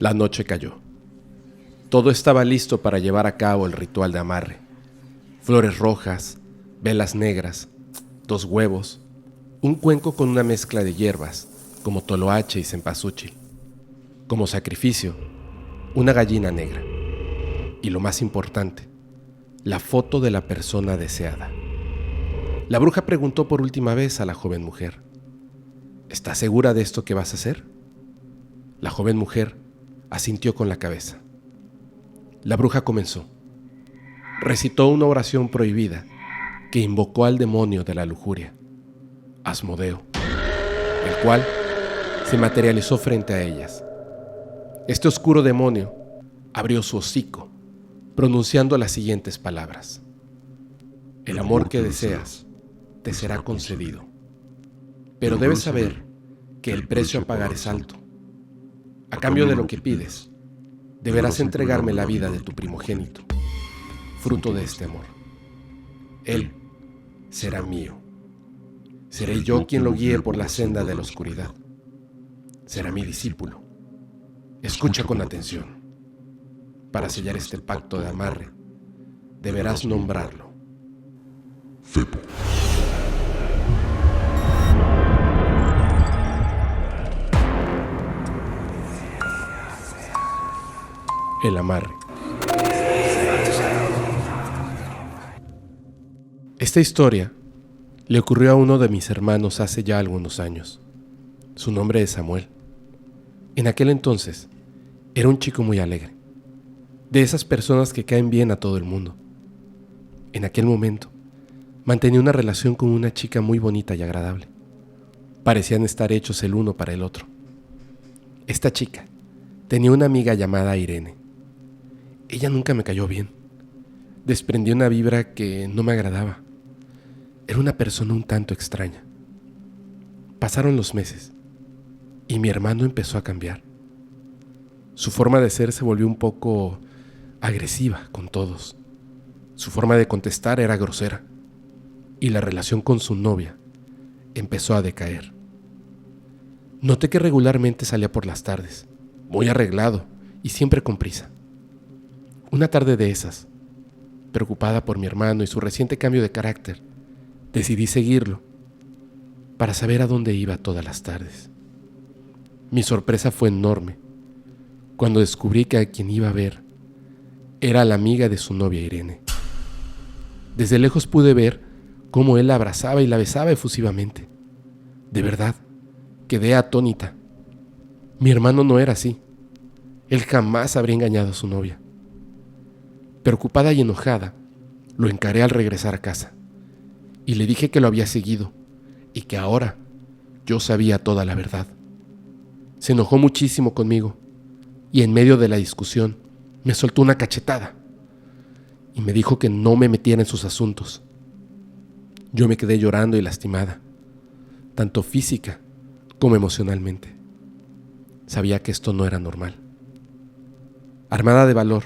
La noche cayó. Todo estaba listo para llevar a cabo el ritual de amarre. Flores rojas, velas negras, 2 huevos, un cuenco con una mezcla de hierbas, como toloache y cempasúchil. Como sacrificio, una gallina negra. Y lo más importante, la foto de la persona deseada. La bruja preguntó por última vez a la joven mujer: ¿estás segura de esto que vas a hacer? La joven mujer asintió con la cabeza. La bruja comenzó. Recitó una oración prohibida que invocó al demonio de la lujuria, Asmodeo, el cual se materializó frente a ellas. Este oscuro demonio abrió su hocico, pronunciando las siguientes palabras: el amor que deseas te será concedido, pero debes saber que el precio a pagar es alto. A cambio de lo que pides, deberás entregarme la vida de tu primogénito, fruto de este amor. Él será mío. Seré yo quien lo guíe por la senda de la oscuridad. Será mi discípulo. Escucha con atención. Para sellar este pacto de amarre, deberás nombrarlo Fepo. el amarre. Esta historia le ocurrió a uno de mis hermanos hace ya algunos años. Su nombre es Samuel. En aquel entonces, era un chico muy alegre, de esas personas que caen bien a todo el mundo. En aquel momento, mantenía una relación con una chica muy bonita y agradable. Parecían estar hechos el uno para el otro. Esta chica tenía una amiga llamada Irene. Ella nunca me cayó bien. Desprendía una vibra que no me agradaba. Era una persona un tanto extraña. Pasaron los meses y mi hermano empezó a cambiar. Su forma de ser se volvió un poco agresiva con todos. Su forma de contestar era grosera y la relación con su novia empezó a decaer. Noté que regularmente salía por las tardes, muy arreglado y siempre con prisa. Una tarde de esas, preocupada por mi hermano y su reciente cambio de carácter, decidí seguirlo para saber a dónde iba todas las tardes. Mi sorpresa fue enorme cuando descubrí que a quien iba a ver era la amiga de su novia Irene. Desde lejos pude ver cómo él la abrazaba y la besaba efusivamente. De verdad, quedé atónita. Mi hermano no era así. Él jamás habría engañado a su novia. Preocupada y enojada, lo encaré al regresar a casa y le dije que lo había seguido y que ahora yo sabía toda la verdad. Se enojó muchísimo conmigo y en medio de la discusión me soltó una cachetada y me dijo que no me metiera en sus asuntos. Yo me quedé llorando y lastimada, tanto física como emocionalmente. Sabía que esto no era normal. Armada de valor,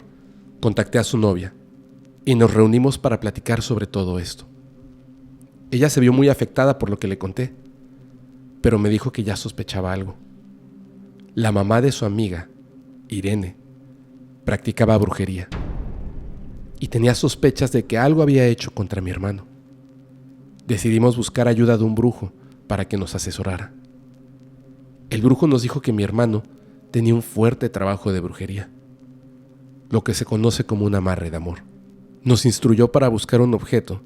contacté a su novia y nos reunimos para platicar sobre todo esto. Ella se vio muy afectada por lo que le conté, pero me dijo que ya sospechaba algo. La mamá de su amiga, Irene, practicaba brujería y tenía sospechas de que algo había hecho contra mi hermano. Decidimos buscar ayuda de un brujo para que nos asesorara. El brujo nos dijo que mi hermano tenía un fuerte trabajo de brujería, lo que se conoce como un amarre de amor. Nos instruyó para buscar un objeto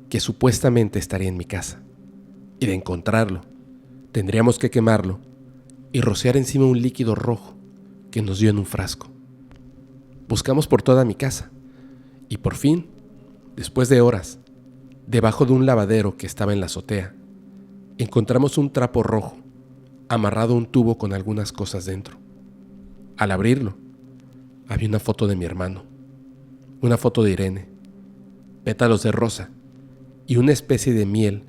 que supuestamente estaría en mi casa, y de encontrarlo, tendríamos que quemarlo y rociar encima un líquido rojo que nos dio en un frasco. Buscamos por toda mi casa, y por fin, después de horas, debajo de un lavadero que estaba en la azotea, encontramos un trapo rojo, amarrado a un tubo con algunas cosas dentro. Al abrirlo, había una foto de mi hermano, una foto de Irene, pétalos de rosa y una especie de miel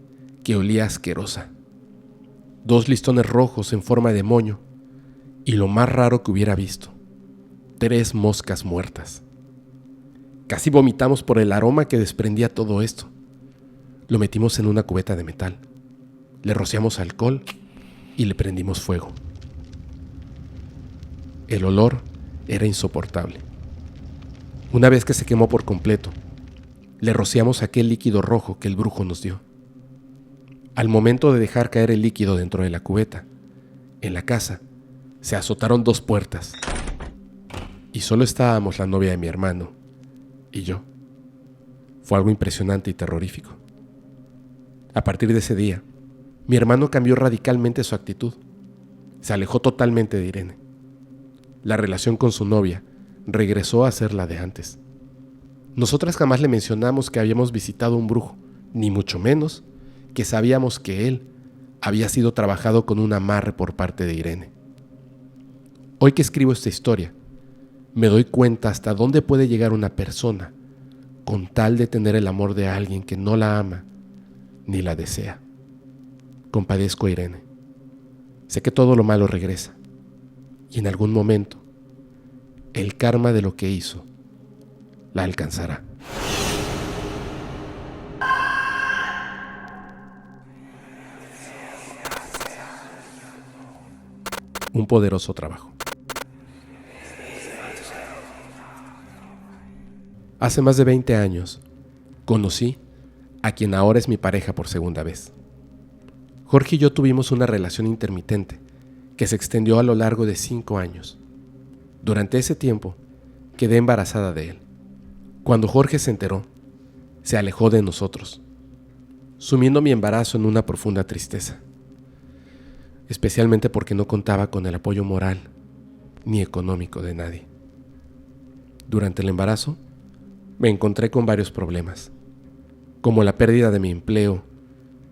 que olía asquerosa. 2 listones rojos en forma de moño y lo más raro que hubiera visto, 3 moscas muertas. Casi vomitamos por el aroma que desprendía todo esto. Lo metimos en una cubeta de metal, le rociamos alcohol y le prendimos fuego. El olor era insoportable. Una vez que se quemó por completo, le rociamos aquel líquido rojo que el brujo nos dio. Al momento de dejar caer el líquido dentro de la cubeta, en la casa se azotaron 2 puertas y solo estábamos la novia de mi hermano y yo. Fue algo impresionante y terrorífico. A partir de ese día, mi hermano cambió radicalmente su actitud. Se alejó totalmente de Irene. La relación con su novia regresó a ser la de antes. Nosotras jamás le mencionamos que habíamos visitado un brujo, ni mucho menos que sabíamos que él había sido trabajado con un amarre por parte de Irene. Hoy que escribo esta historia, me doy cuenta hasta dónde puede llegar una persona con tal de tener el amor de alguien que no la ama ni la desea. Compadezco a Irene. Sé que todo lo malo regresa y en algún momento el karma de lo que hizo la alcanzará. Un poderoso trabajo. Hace más de 20 años, conocí a quien ahora es mi pareja por segunda vez. Jorge y yo tuvimos una relación intermitente que se extendió a lo largo de 5 años. Durante ese tiempo, quedé embarazada de él. Cuando Jorge se enteró, se alejó de nosotros, sumiendo mi embarazo en una profunda tristeza, especialmente porque no contaba con el apoyo moral ni económico de nadie. Durante el embarazo, me encontré con varios problemas, como la pérdida de mi empleo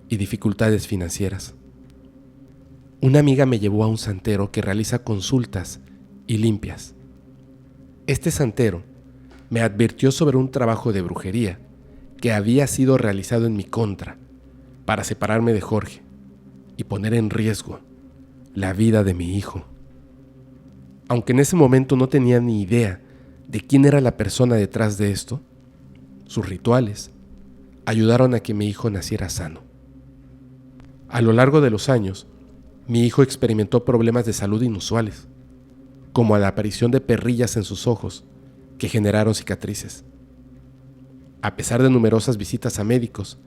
y dificultades financieras. Una amiga me llevó a un santero que realiza consultas y limpias. Este santero me advirtió sobre un trabajo de brujería que había sido realizado en mi contra para separarme de Jorge y poner en riesgo la vida de mi hijo. Aunque en ese momento no tenía ni idea de quién era la persona detrás de esto, sus rituales ayudaron a que mi hijo naciera sano. A lo largo de los años, mi hijo experimentó problemas de salud inusuales, como la aparición de perrillas en sus ojos que generaron cicatrices. A pesar de numerosas visitas a médicos,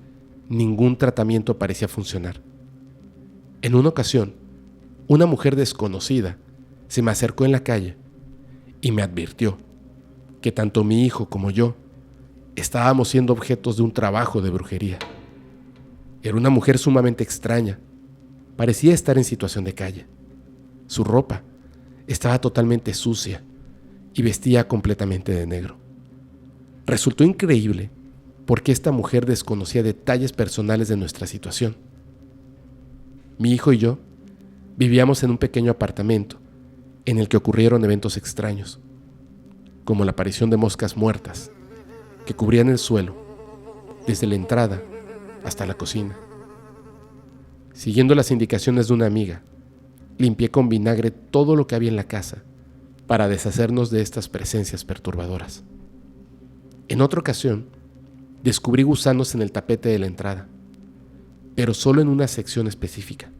ningún tratamiento parecía funcionar. En una ocasión, una mujer desconocida se me acercó en la calle y me advirtió que tanto mi hijo como yo estábamos siendo objetos de un trabajo de brujería. Era una mujer sumamente extraña. Parecía estar en situación de calle. Su ropa estaba totalmente sucia y vestía completamente de negro. Resultó increíble porque esta mujer desconocía detalles personales de nuestra situación. Mi hijo y yo vivíamos en un pequeño apartamento en el que ocurrieron eventos extraños, como la aparición de moscas muertas que cubrían el suelo desde la entrada hasta la cocina. Siguiendo las indicaciones de una amiga, limpié con vinagre todo lo que había en la casa para deshacernos de estas presencias perturbadoras. En otra ocasión, descubrí gusanos en el tapete de la entrada, pero solo en una sección específica.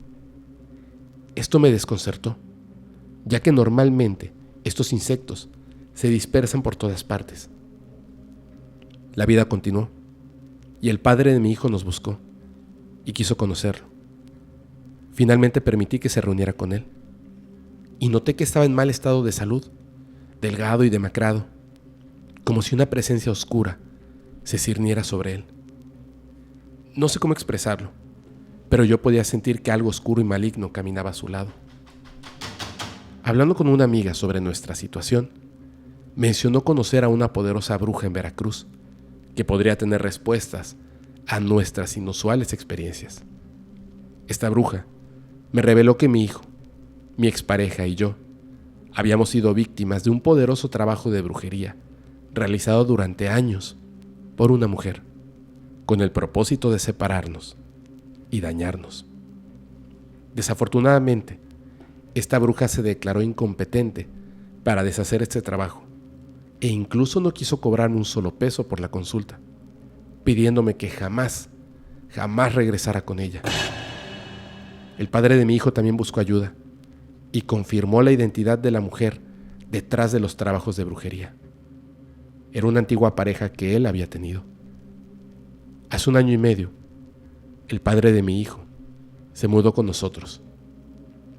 Esto me desconcertó, ya que normalmente estos insectos se dispersan por todas partes. La vida continuó, y el padre de mi hijo nos buscó y quiso conocerlo. Finalmente permití que se reuniera con él, y noté que estaba en mal estado de salud, delgado y demacrado, como si una presencia oscura se cirniera sobre él. No sé cómo expresarlo, pero yo podía sentir que algo oscuro y maligno caminaba a su lado. Hablando con una amiga sobre nuestra situación, mencionó conocer a una poderosa bruja en Veracruz que podría tener respuestas a nuestras inusuales experiencias. Esta bruja me reveló que mi hijo, mi expareja y yo habíamos sido víctimas de un poderoso trabajo de brujería realizado durante años por una mujer, con el propósito de separarnos y dañarnos. Desafortunadamente, esta bruja se declaró incompetente para deshacer este trabajo e incluso no quiso cobrarme un solo peso por la consulta, pidiéndome que jamás regresara con ella. El padre de mi hijo también buscó ayuda y confirmó la identidad de la mujer detrás de los trabajos de brujería. Era una antigua pareja que él había tenido. Hace 1 año y medio, el padre de mi hijo se mudó con nosotros.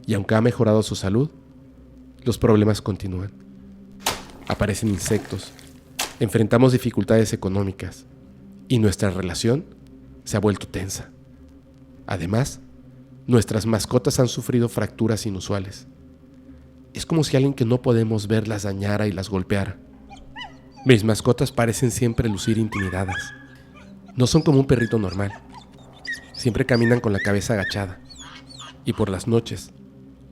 Y aunque ha mejorado su salud, los problemas continúan. Aparecen insectos, enfrentamos dificultades económicas y nuestra relación se ha vuelto tensa. Además, nuestras mascotas han sufrido fracturas inusuales. Es como si alguien que no podemos ver las dañara y las golpeara. Mis mascotas parecen siempre lucir intimidadas. No son como un perrito normal. Siempre caminan con la cabeza agachada y por las noches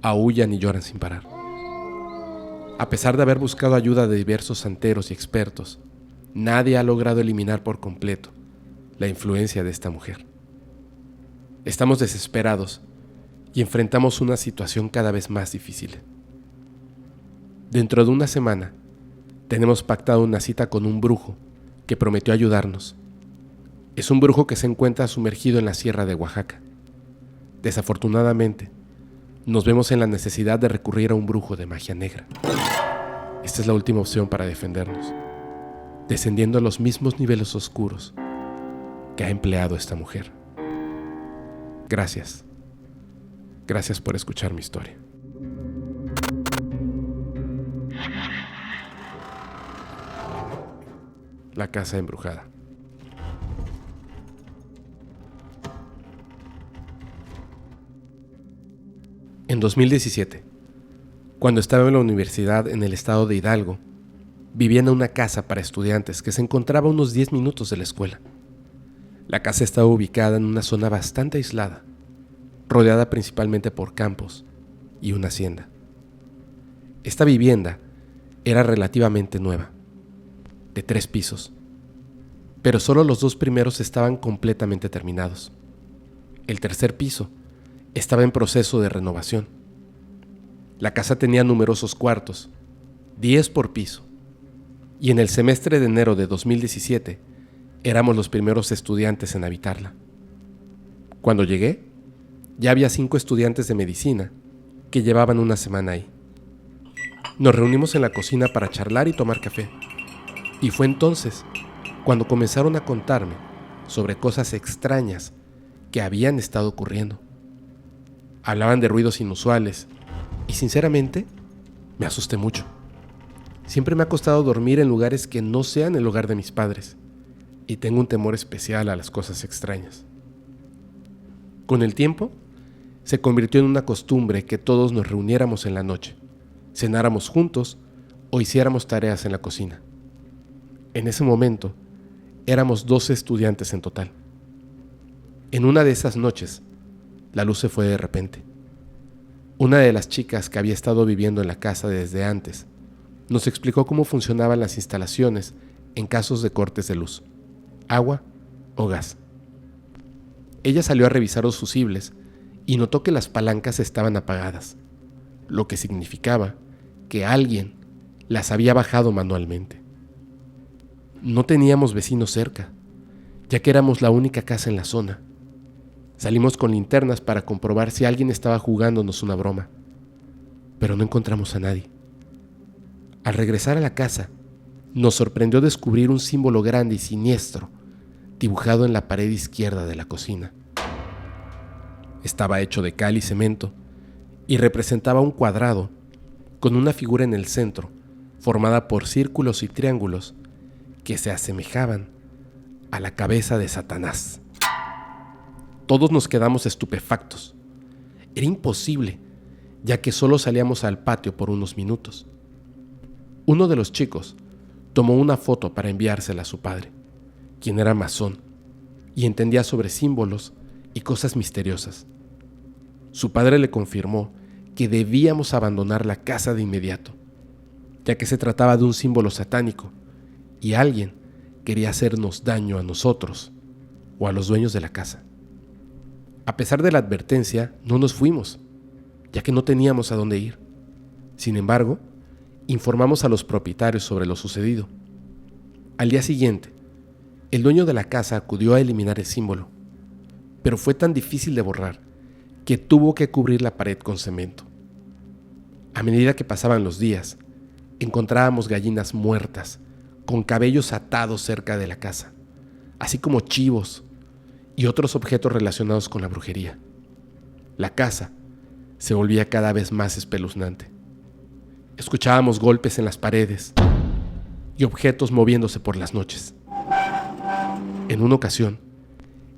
aúllan y lloran sin parar. A pesar de haber buscado ayuda de diversos santeros y expertos, nadie ha logrado eliminar por completo la influencia de esta mujer. Estamos desesperados y enfrentamos una situación cada vez más difícil. Dentro de 1 semana, tenemos pactado una cita con un brujo que prometió ayudarnos. Es un brujo que se encuentra sumergido en la sierra de Oaxaca. Desafortunadamente, nos vemos en la necesidad de recurrir a un brujo de magia negra. Esta es la última opción para defendernos, descendiendo a los mismos niveles oscuros que ha empleado esta mujer. Gracias. Gracias por escuchar mi historia. La casa embrujada. En 2017, cuando estaba en la universidad en el estado de Hidalgo, vivía en una casa para estudiantes que se encontraba a unos 10 minutos de la escuela. La casa estaba ubicada en una zona bastante aislada, rodeada principalmente por campos y una hacienda. Esta vivienda era relativamente nueva, de 3 pisos, pero solo los 2 primeros estaban completamente terminados. El tercer piso estaba en proceso de renovación. La casa tenía numerosos cuartos, 10 por piso, y en el semestre de enero de 2017 éramos los primeros estudiantes en habitarla. Cuando llegué, ya había 5 estudiantes de medicina que llevaban 1 semana ahí. Nos reunimos en la cocina para charlar y tomar café, y fue entonces cuando comenzaron a contarme sobre cosas extrañas que habían estado ocurriendo. Hablaban de ruidos inusuales y sinceramente me asusté mucho. Siempre me ha costado dormir en lugares que no sean el hogar de mis padres y tengo un temor especial a las cosas extrañas. Con el tiempo, se convirtió en una costumbre que todos nos reuniéramos en la noche, cenáramos juntos o hiciéramos tareas en la cocina. En ese momento, éramos 12 estudiantes en total. En una de esas noches, la luz se fue de repente. Una de las chicas que había estado viviendo en la casa desde antes nos explicó cómo funcionaban las instalaciones en casos de cortes de luz, agua o gas. Ella salió a revisar los fusibles y notó que las palancas estaban apagadas, lo que significaba que alguien las había bajado manualmente. No teníamos vecinos cerca, ya que éramos la única casa en la zona. Salimos con linternas para comprobar si alguien estaba jugándonos una broma, pero no encontramos a nadie. Al regresar a la casa, nos sorprendió descubrir un símbolo grande y siniestro dibujado en la pared izquierda de la cocina. Estaba hecho de cal y cemento y representaba un cuadrado con una figura en el centro formada por círculos y triángulos que se asemejaban a la cabeza de Satanás. Todos nos quedamos estupefactos. Era imposible, ya que solo salíamos al patio por unos minutos. Uno de los chicos tomó una foto para enviársela a su padre, quien era masón y entendía sobre símbolos y cosas misteriosas. Su padre le confirmó que debíamos abandonar la casa de inmediato, ya que se trataba de un símbolo satánico y alguien quería hacernos daño a nosotros o a los dueños de la casa. A pesar de la advertencia, no nos fuimos, ya que no teníamos a dónde ir. Sin embargo, informamos a los propietarios sobre lo sucedido. Al día siguiente, el dueño de la casa acudió a eliminar el símbolo, pero fue tan difícil de borrar que tuvo que cubrir la pared con cemento. A medida que pasaban los días, encontrábamos gallinas muertas, con cabellos atados cerca de la casa, así como chivos y otros objetos relacionados con la brujería. La casa se volvía cada vez más espeluznante. Escuchábamos golpes en las paredes y objetos moviéndose por las noches. En una ocasión,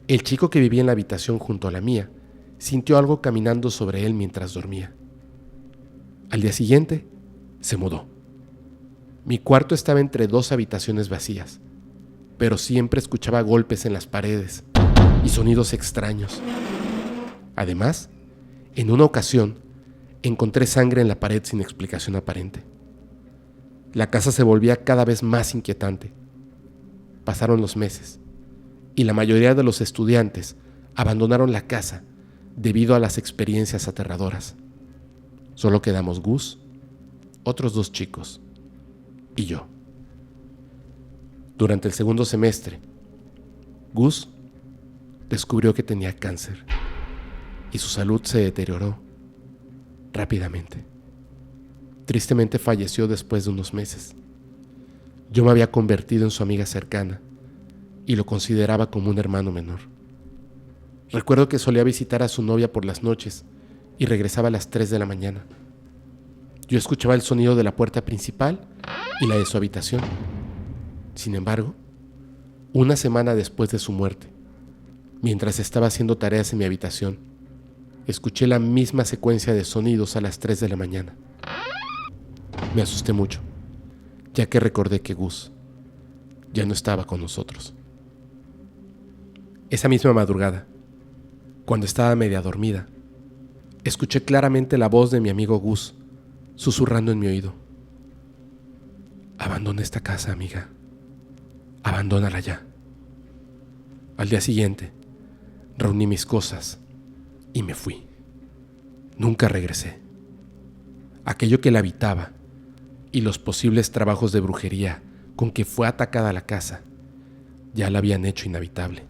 el chico que vivía en la habitación junto a la mía sintió algo caminando sobre él mientras dormía. Al día siguiente, se mudó. Mi cuarto estaba entre dos habitaciones vacías, pero siempre escuchaba golpes en las paredes y sonidos extraños. Además, en una ocasión, encontré sangre en la pared sin explicación aparente. La casa se volvía cada vez más inquietante. Pasaron los meses y la mayoría de los estudiantes abandonaron la casa debido a las experiencias aterradoras. Solo quedamos Gus, otros 2 chicos y yo. Durante el segundo semestre, Gus descubrió que tenía cáncer y su salud se deterioró rápidamente. Tristemente falleció después de unos meses. Yo me había convertido en su amiga cercana y lo consideraba como un hermano menor. Recuerdo que solía visitar a su novia por las noches y regresaba a las 3 de la mañana. Yo escuchaba el sonido de la puerta principal y la de su habitación. Sin embargo, una semana después de su muerte, mientras estaba haciendo tareas en mi habitación, escuché la misma secuencia de sonidos a las 3 de la mañana. Me asusté mucho, ya que recordé que Gus ya no estaba con nosotros. Esa misma madrugada, cuando estaba media dormida, escuché claramente la voz de mi amigo Gus susurrando en mi oído: «Abandona esta casa, amiga. Abandónala ya». Al día siguiente, reuní mis cosas y me fui. Nunca regresé. Aquello que la habitaba y los posibles trabajos de brujería con que fue atacada la casa ya la habían hecho inhabitable.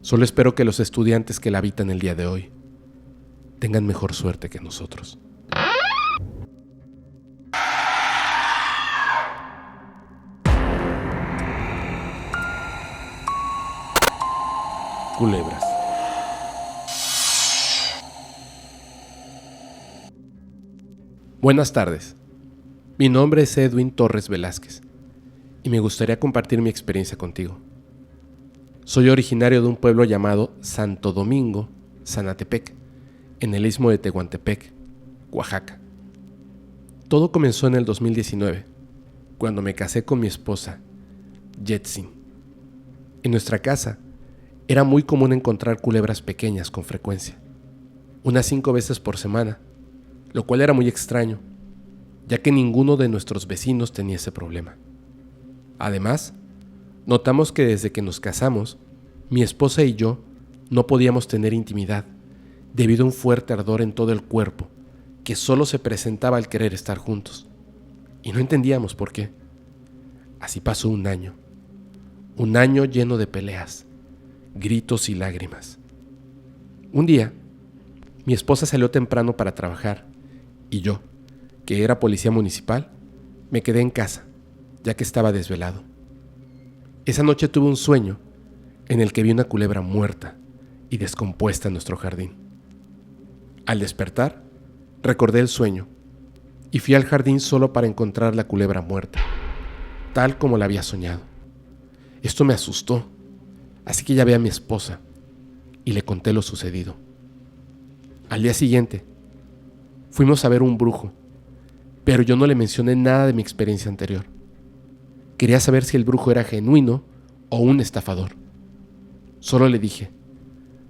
Solo espero que los estudiantes que la habitan el día de hoy tengan mejor suerte que nosotros. Culebras. Buenas tardes. Mi nombre es Edwin Torres Velázquez y me gustaría compartir mi experiencia contigo. Soy originario de un pueblo llamado Santo Domingo, Zanatepec, en el istmo de Tehuantepec, Oaxaca. Todo comenzó en el 2019, cuando me casé con mi esposa, Jetsin. En nuestra casa era muy común encontrar culebras pequeñas con frecuencia, unas 5 veces por semana, lo cual era muy extraño, ya que ninguno de nuestros vecinos tenía ese problema. Además, notamos que desde que nos casamos, mi esposa y yo no podíamos tener intimidad debido a un fuerte ardor en todo el cuerpo que solo se presentaba al querer estar juntos, y no entendíamos por qué. Así pasó un año lleno de peleas, gritos y lágrimas. Un día, mi esposa salió temprano para trabajar y yo, que era policía municipal, me quedé en casa, ya que estaba desvelado. Esa noche tuve un sueño en el que vi una culebra muerta y descompuesta en nuestro jardín. Al despertar, recordé el sueño y fui al jardín solo para encontrar la culebra muerta, tal como la había soñado. Esto me asustó, así que llamé a mi esposa y le conté lo sucedido. Al día siguiente, fuimos a ver un brujo, pero yo no le mencioné nada de mi experiencia anterior. Quería saber si el brujo era genuino o un estafador. Solo le dije: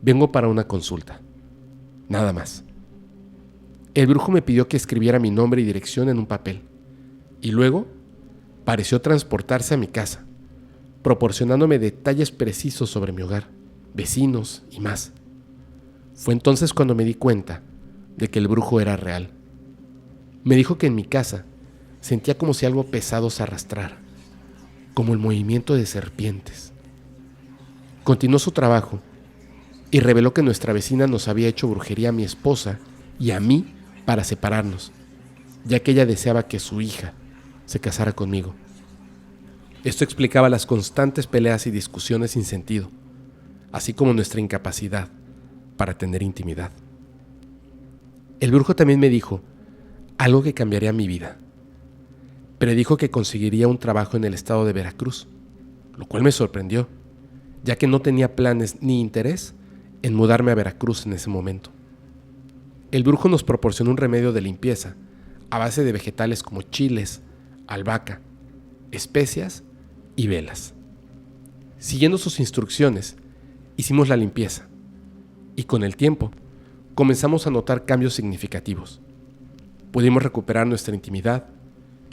vengo para una consulta. Nada más. El brujo me pidió que escribiera mi nombre y dirección en un papel, y luego pareció transportarse a mi casa, proporcionándome detalles precisos sobre mi hogar, vecinos y más. Fue entonces cuando me di cuenta de que el brujo era real. Me dijo que en mi casa sentía como si algo pesado se arrastrara, como el movimiento de serpientes. Continuó su trabajo y reveló que nuestra vecina nos había hecho brujería a mi esposa y a mí para separarnos. ya que ella deseaba que su hija se casara conmigo. Esto explicaba las constantes peleas y discusiones sin sentido, así como nuestra incapacidad para tener intimidad. El brujo también me dijo algo que cambiaría mi vida. Predijo que conseguiría un trabajo en el estado de Veracruz, lo cual me sorprendió, ya que no tenía planes ni interés en mudarme a Veracruz en ese momento. El brujo nos proporcionó un remedio de limpieza a base de vegetales como chiles, albahaca, especias y velas. Siguiendo sus instrucciones, hicimos la limpieza y con el tiempo comenzamos a notar cambios significativos. Pudimos recuperar nuestra intimidad,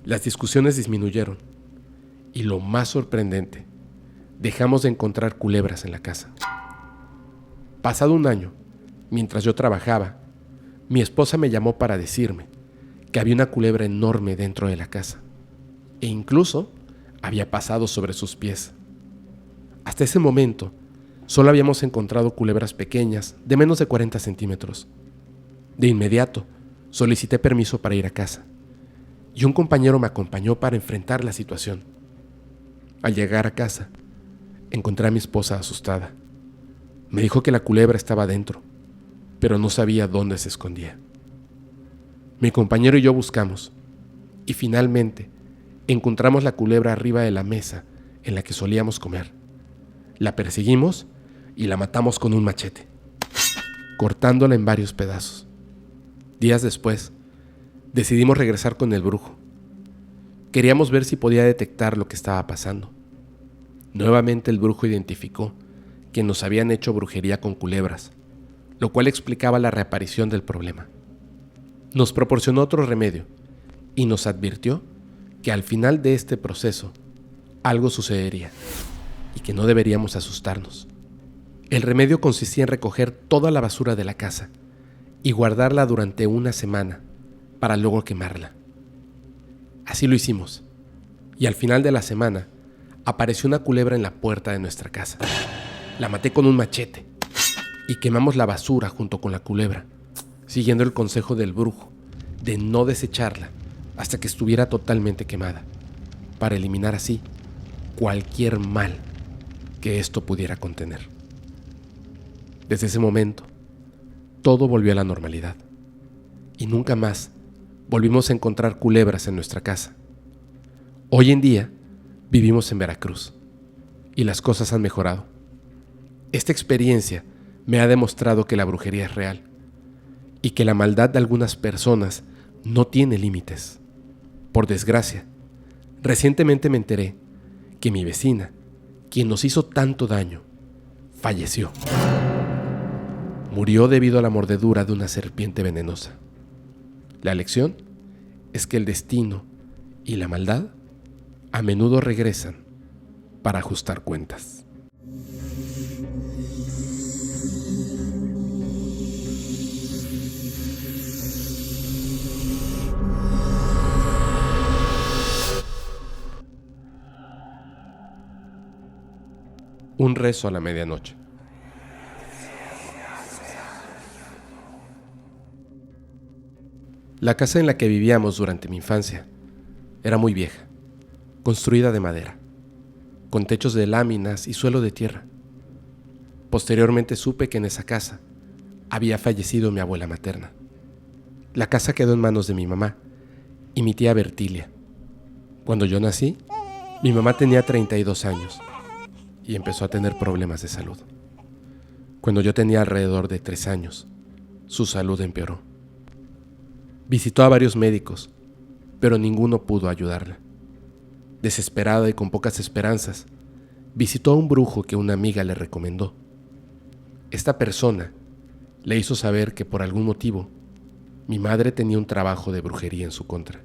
las discusiones disminuyeron y lo más sorprendente, dejamos de encontrar culebras en la casa. Pasado un año, mientras yo trabajaba, mi esposa me llamó para decirme que había una culebra enorme dentro de la casa e incluso había pasado sobre sus pies. Hasta ese momento, solo habíamos encontrado culebras pequeñas de menos de 40 centímetros. De inmediato, solicité permiso para ir a casa y un compañero me acompañó para enfrentar la situación. Al llegar a casa, encontré a mi esposa asustada. Me dijo que la culebra estaba dentro, pero no sabía dónde se escondía. Mi compañero y yo buscamos y finalmente encontramos la culebra arriba de la mesa en la que solíamos comer. La perseguimos y la matamos con un machete, cortándola en varios pedazos. Días después, decidimos regresar con el brujo. Queríamos ver si podía detectar lo que estaba pasando. Nuevamente el brujo identificó que nos habían hecho brujería con culebras, lo cual explicaba la reaparición del problema. Nos proporcionó otro remedio y nos advirtió que al final de este proceso algo sucedería y que no deberíamos asustarnos. El remedio consistía en recoger toda la basura de la casa y guardarla durante una semana para luego quemarla. Así lo hicimos y al final de la semana apareció una culebra en la puerta de nuestra casa. La maté con un machete y quemamos la basura junto con la culebra, siguiendo el consejo del brujo de no desecharla hasta que estuviera totalmente quemada, para eliminar así cualquier mal que esto pudiera contener. Desde ese momento, todo volvió a la normalidad y nunca más volvimos a encontrar culebras en nuestra casa. Hoy en día vivimos en Veracruz y las cosas han mejorado. Esta experiencia me ha demostrado que la brujería es real y que la maldad de algunas personas no tiene límites. Por desgracia, recientemente me enteré que mi vecina, quien nos hizo tanto daño, falleció. Murió debido a la mordedura de una serpiente venenosa. La lección es que el destino y la maldad a menudo regresan para ajustar cuentas. Un rezo a la medianoche. La casa en la que vivíamos durante mi infancia era muy vieja, construida de madera, con techos de láminas y suelo de tierra. Posteriormente supe que en esa casa había fallecido mi abuela materna. La casa quedó en manos de mi mamá y mi tía Bertilia. Cuando yo nací, mi mamá tenía 32 años y empezó a tener problemas de salud. Cuando yo tenía alrededor de 3 años, su salud empeoró. Visitó a varios médicos, pero ninguno pudo ayudarla. Desesperada y con pocas esperanzas, visitó a un brujo que una amiga le recomendó. Esta persona le hizo saber que por algún motivo mi madre tenía un trabajo de brujería en su contra.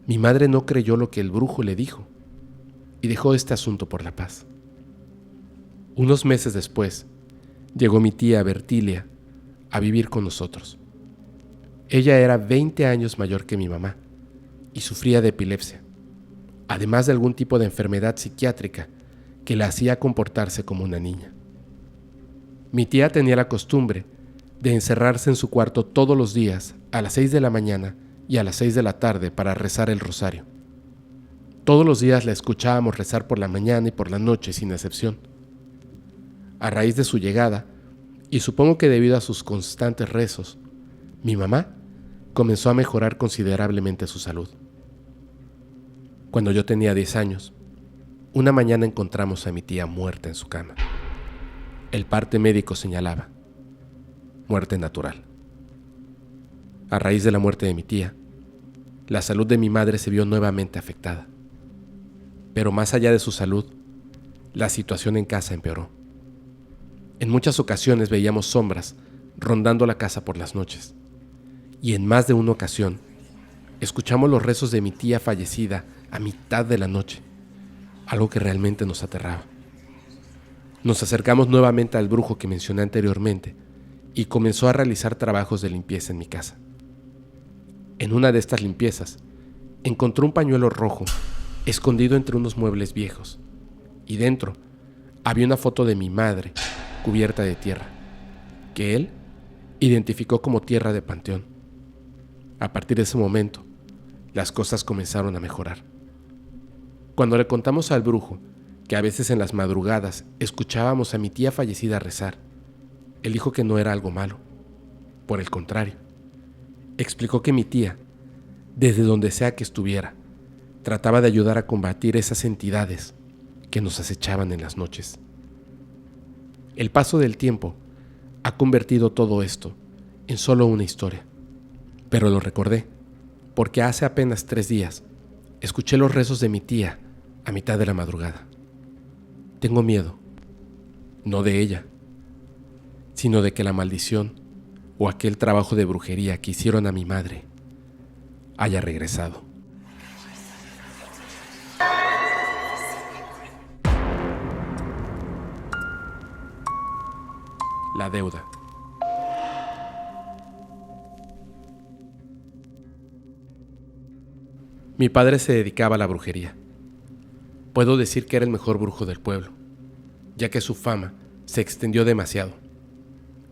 Mi madre no creyó lo que el brujo le dijo y dejó este asunto por la paz. Unos meses después, llegó mi tía Bertilia a vivir con nosotros. Ella era 20 años mayor que mi mamá y sufría de epilepsia, además de algún tipo de enfermedad psiquiátrica que la hacía comportarse como una niña. Mi tía tenía la costumbre de encerrarse en su cuarto todos los días a las 6 de la mañana y a las 6 de la tarde para rezar el rosario. Todos los días la escuchábamos rezar por la mañana y por la noche sin excepción. A raíz de su llegada, y supongo que debido a sus constantes rezos, mi mamá comenzó a mejorar considerablemente su salud. Cuando yo tenía 10 años, una mañana encontramos a mi tía muerta en su cama. El parte médico señalaba muerte natural. A raíz de la muerte de mi tía, la salud de mi madre se vio nuevamente afectada. Pero más allá de su salud, la situación en casa empeoró. En muchas ocasiones veíamos sombras rondando la casa por las noches. Y en más de una ocasión, escuchamos los rezos de mi tía fallecida a mitad de la noche, algo que realmente nos aterraba. Nos acercamos nuevamente al brujo que mencioné anteriormente y comenzó a realizar trabajos de limpieza en mi casa. En una de estas limpiezas, encontró un pañuelo rojo escondido entre unos muebles viejos, y dentro había una foto de mi madre cubierta de tierra, que él identificó como tierra de panteón. A partir de ese momento, las cosas comenzaron a mejorar. Cuando le contamos al brujo que a veces en las madrugadas escuchábamos a mi tía fallecida rezar, él dijo que no era algo malo. Por el contrario, explicó que mi tía, desde donde sea que estuviera, trataba de ayudar a combatir esas entidades que nos acechaban en las noches. El paso del tiempo ha convertido todo esto en solo una historia, pero lo recordé porque hace apenas 3 días escuché los rezos de mi tía a mitad de la madrugada. Tengo miedo, no de ella, sino de que la maldición o aquel trabajo de brujería que hicieron a mi madre haya regresado. La deuda. Mi padre se dedicaba a la brujería. Puedo decir que era el mejor brujo del pueblo, ya que su fama se extendió demasiado.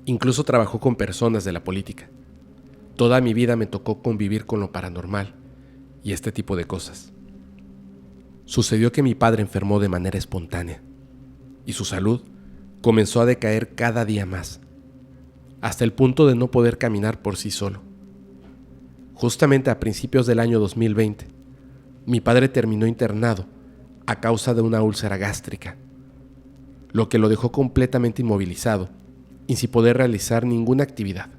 Incluso trabajó con personas de la política. Toda mi vida me tocó convivir con lo paranormal y este tipo de cosas. Sucedió que mi padre enfermó de manera espontánea y su salud comenzó a decaer cada día más, hasta el punto de no poder caminar por sí solo. Justamente a principios del año 2020, mi padre terminó internado a causa de una úlcera gástrica, lo que lo dejó completamente inmovilizado y sin poder realizar ninguna actividad.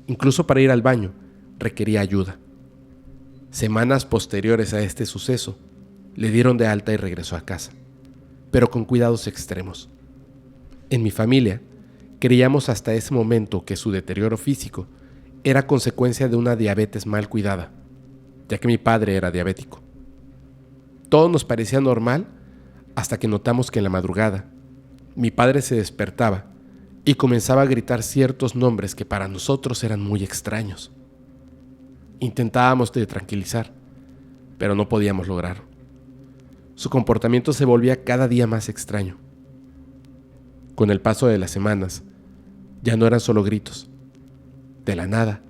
Incluso para ir al baño requería ayuda. Semanas posteriores a este suceso, le dieron de alta y regresó a casa, pero con cuidados extremos. En mi familia, creíamos hasta ese momento que su deterioro físico era consecuencia de una diabetes mal cuidada, ya que mi padre era diabético. Todo nos parecía normal hasta que notamos que en la madrugada mi padre se despertaba y comenzaba a gritar ciertos nombres que para nosotros eran muy extraños. Intentábamos de tranquilizar, pero no podíamos lograrlo. Su comportamiento se volvía cada día más extraño. Con el paso de las semanas, ya no eran solo gritos. De la nada,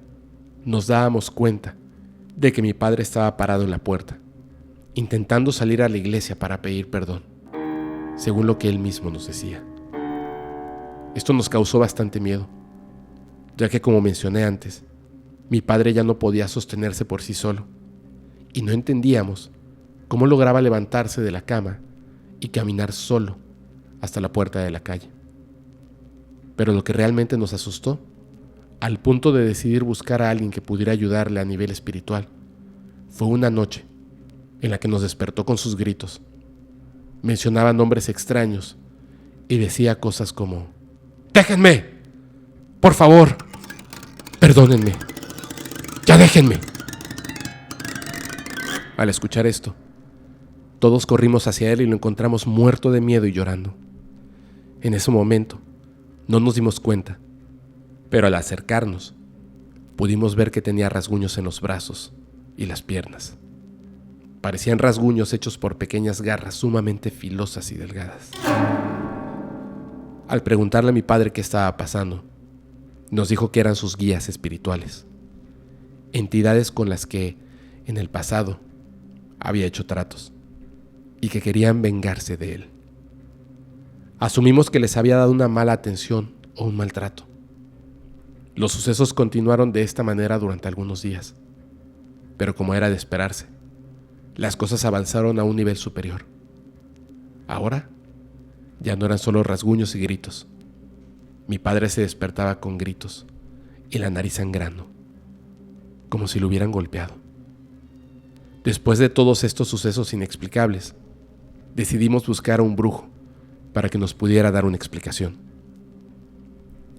nos dábamos cuenta de que mi padre estaba parado en la puerta, intentando salir a la iglesia para pedir perdón, según lo que él mismo nos decía. Esto nos causó bastante miedo, ya que, como mencioné antes, mi padre ya no podía sostenerse por sí solo, y no entendíamos cómo lograba levantarse de la cama y caminar solo hasta la puerta de la calle. Pero lo que realmente nos asustó, al punto de decidir buscar a alguien que pudiera ayudarle a nivel espiritual, fue una noche en la que nos despertó con sus gritos. Mencionaba nombres extraños y decía cosas como: ¡déjenme! ¡Por favor! ¡Perdónenme! ¡Ya déjenme! Al escuchar esto, todos corrimos hacia él y lo encontramos muerto de miedo y llorando. En ese momento, no nos dimos cuenta, pero al acercarnos, pudimos ver que tenía rasguños en los brazos y las piernas. Parecían rasguños hechos por pequeñas garras sumamente filosas y delgadas. Al preguntarle a mi padre qué estaba pasando, nos dijo que eran sus guías espirituales. entidades con las que, en el pasado, había hecho tratos y que querían vengarse de él. Asumimos que les había dado una mala atención o un maltrato. Los sucesos continuaron de esta manera durante algunos días, pero como era de esperarse, las cosas avanzaron a un nivel superior. Ahora, ya no eran solo rasguños y gritos. Mi padre se despertaba con gritos y la nariz sangrando, como si lo hubieran golpeado. Después de todos estos sucesos inexplicables, decidimos buscar a un brujo para que nos pudiera dar una explicación.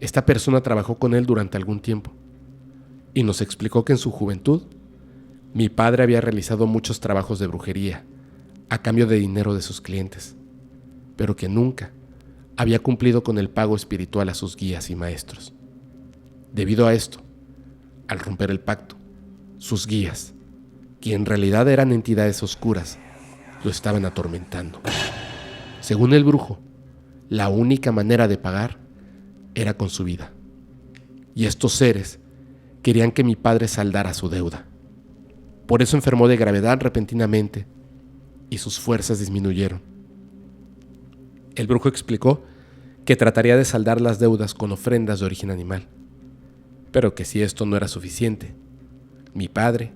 Esta persona trabajó con él durante algún tiempo y nos explicó que en su juventud mi padre había realizado muchos trabajos de brujería a cambio de dinero de sus clientes, pero que nunca había cumplido con el pago espiritual a sus guías y maestros. Debido a esto, al romper el pacto, sus guías, que en realidad eran entidades oscuras, lo estaban atormentando. Según el brujo, la única manera de pagar era con su vida. Y estos seres querían que mi padre saldara su deuda. Por eso enfermó de gravedad repentinamente y sus fuerzas disminuyeron. El brujo explicó que trataría de saldar las deudas con ofrendas de origen animal, pero que si esto no era suficiente, mi padre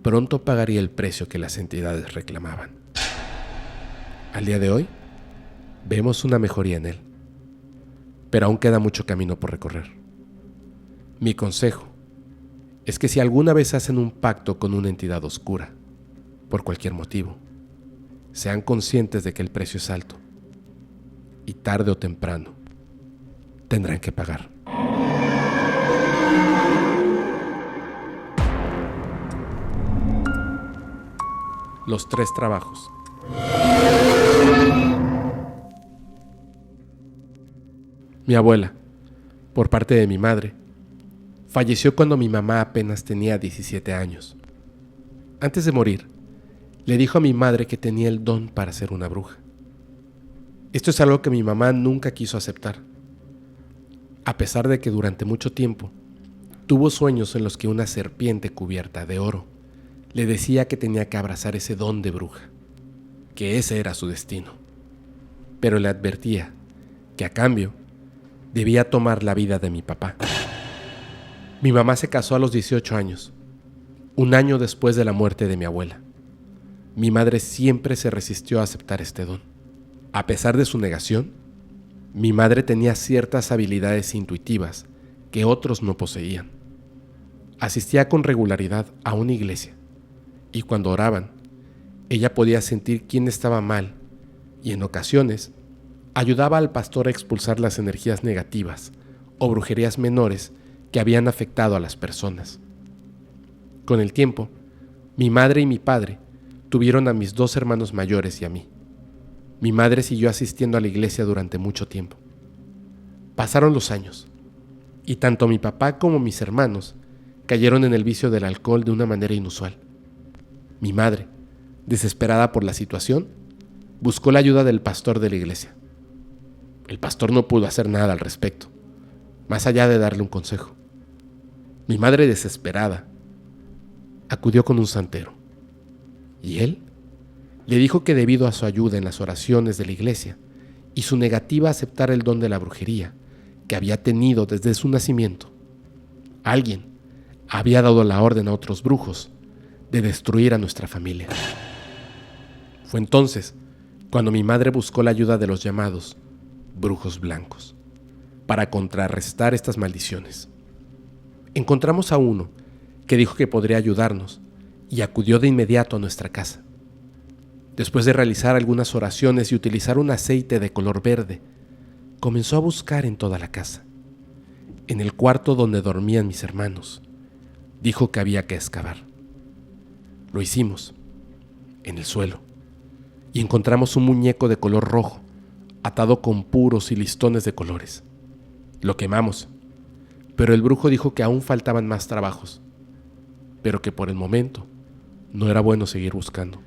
pronto pagaría el precio que las entidades reclamaban. Al día de hoy, vemos una mejoría en él, pero aún queda mucho camino por recorrer. Mi consejo es que si alguna vez hacen un pacto con una entidad oscura, por cualquier motivo, sean conscientes de que el precio es alto y tarde o temprano tendrán que pagar. Los 3 trabajos. Mi abuela, por parte de mi madre, falleció cuando mi mamá apenas tenía 17 años. Antes de morir, le dijo a mi madre que tenía el don para ser una bruja. Esto es algo que mi mamá nunca quiso aceptar, a pesar de que durante mucho tiempo tuvo sueños en los que una serpiente cubierta de oro le decía que tenía que abrazar ese don de bruja, que ese era su destino, pero le advertía que a cambio debía tomar la vida de mi papá. Mi mamá se casó a los 18 años, un año después de la muerte de mi abuela. Mi madre siempre se resistió a aceptar este don. A pesar de su negación, mi madre tenía ciertas habilidades intuitivas que otros no poseían. Asistía con regularidad a una iglesia y cuando oraban, ella podía sentir quién estaba mal y en ocasiones ayudaba al pastor a expulsar las energías negativas o brujerías menores que habían afectado a las personas. Con el tiempo, mi madre y mi padre tuvieron a mis 2 hermanos mayores y a mí. Mi madre siguió asistiendo a la iglesia durante mucho tiempo. Pasaron los años, y tanto mi papá como mis hermanos cayeron en el vicio del alcohol de una manera inusual. Mi madre, desesperada por la situación, buscó la ayuda del pastor de la iglesia. El pastor no pudo hacer nada al respecto, más allá de darle un consejo. Mi madre, desesperada, acudió con un santero, y él le dijo que debido a su ayuda en las oraciones de la iglesia y su negativa a aceptar el don de la brujería que había tenido desde su nacimiento, alguien había dado la orden a otros brujos de destruir a nuestra familia. Fue entonces cuando mi madre buscó la ayuda de los llamados brujos blancos para contrarrestar estas maldiciones. Encontramos a uno que dijo que podría ayudarnos y acudió de inmediato a nuestra casa. Después de realizar algunas oraciones y utilizar un aceite de color verde, comenzó a buscar en toda la casa. En el cuarto donde dormían mis hermanos, dijo que había que excavar. Lo hicimos, en el suelo, y encontramos un muñeco de color rojo, atado con puros y listones de colores. Lo quemamos, pero el brujo dijo que aún faltaban más trabajos, pero que por el momento no era bueno seguir buscando.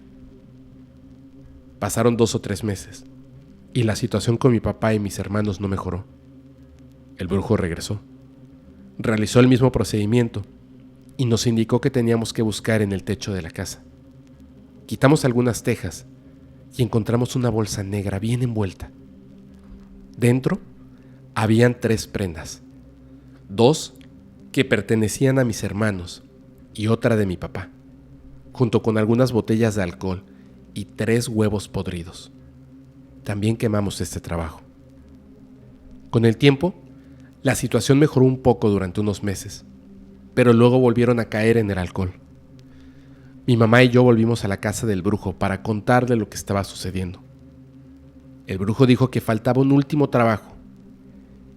Pasaron 2 o 3 meses, y la situación con mi papá y mis hermanos no mejoró. El brujo regresó, realizó el mismo procedimiento, y nos indicó que teníamos que buscar en el techo de la casa. Quitamos algunas tejas y encontramos una bolsa negra bien envuelta. Dentro habían 3 prendas, 2 que pertenecían a mis hermanos y otra de mi papá, junto con algunas botellas de alcohol y 3 huevos podridos. También quemamos este trabajo. Con el tiempo, la situación mejoró un poco durante unos meses, pero luego volvieron a caer en el alcohol. Mi mamá y yo volvimos a la casa del brujo para contarle lo que estaba sucediendo. El brujo dijo que faltaba un último trabajo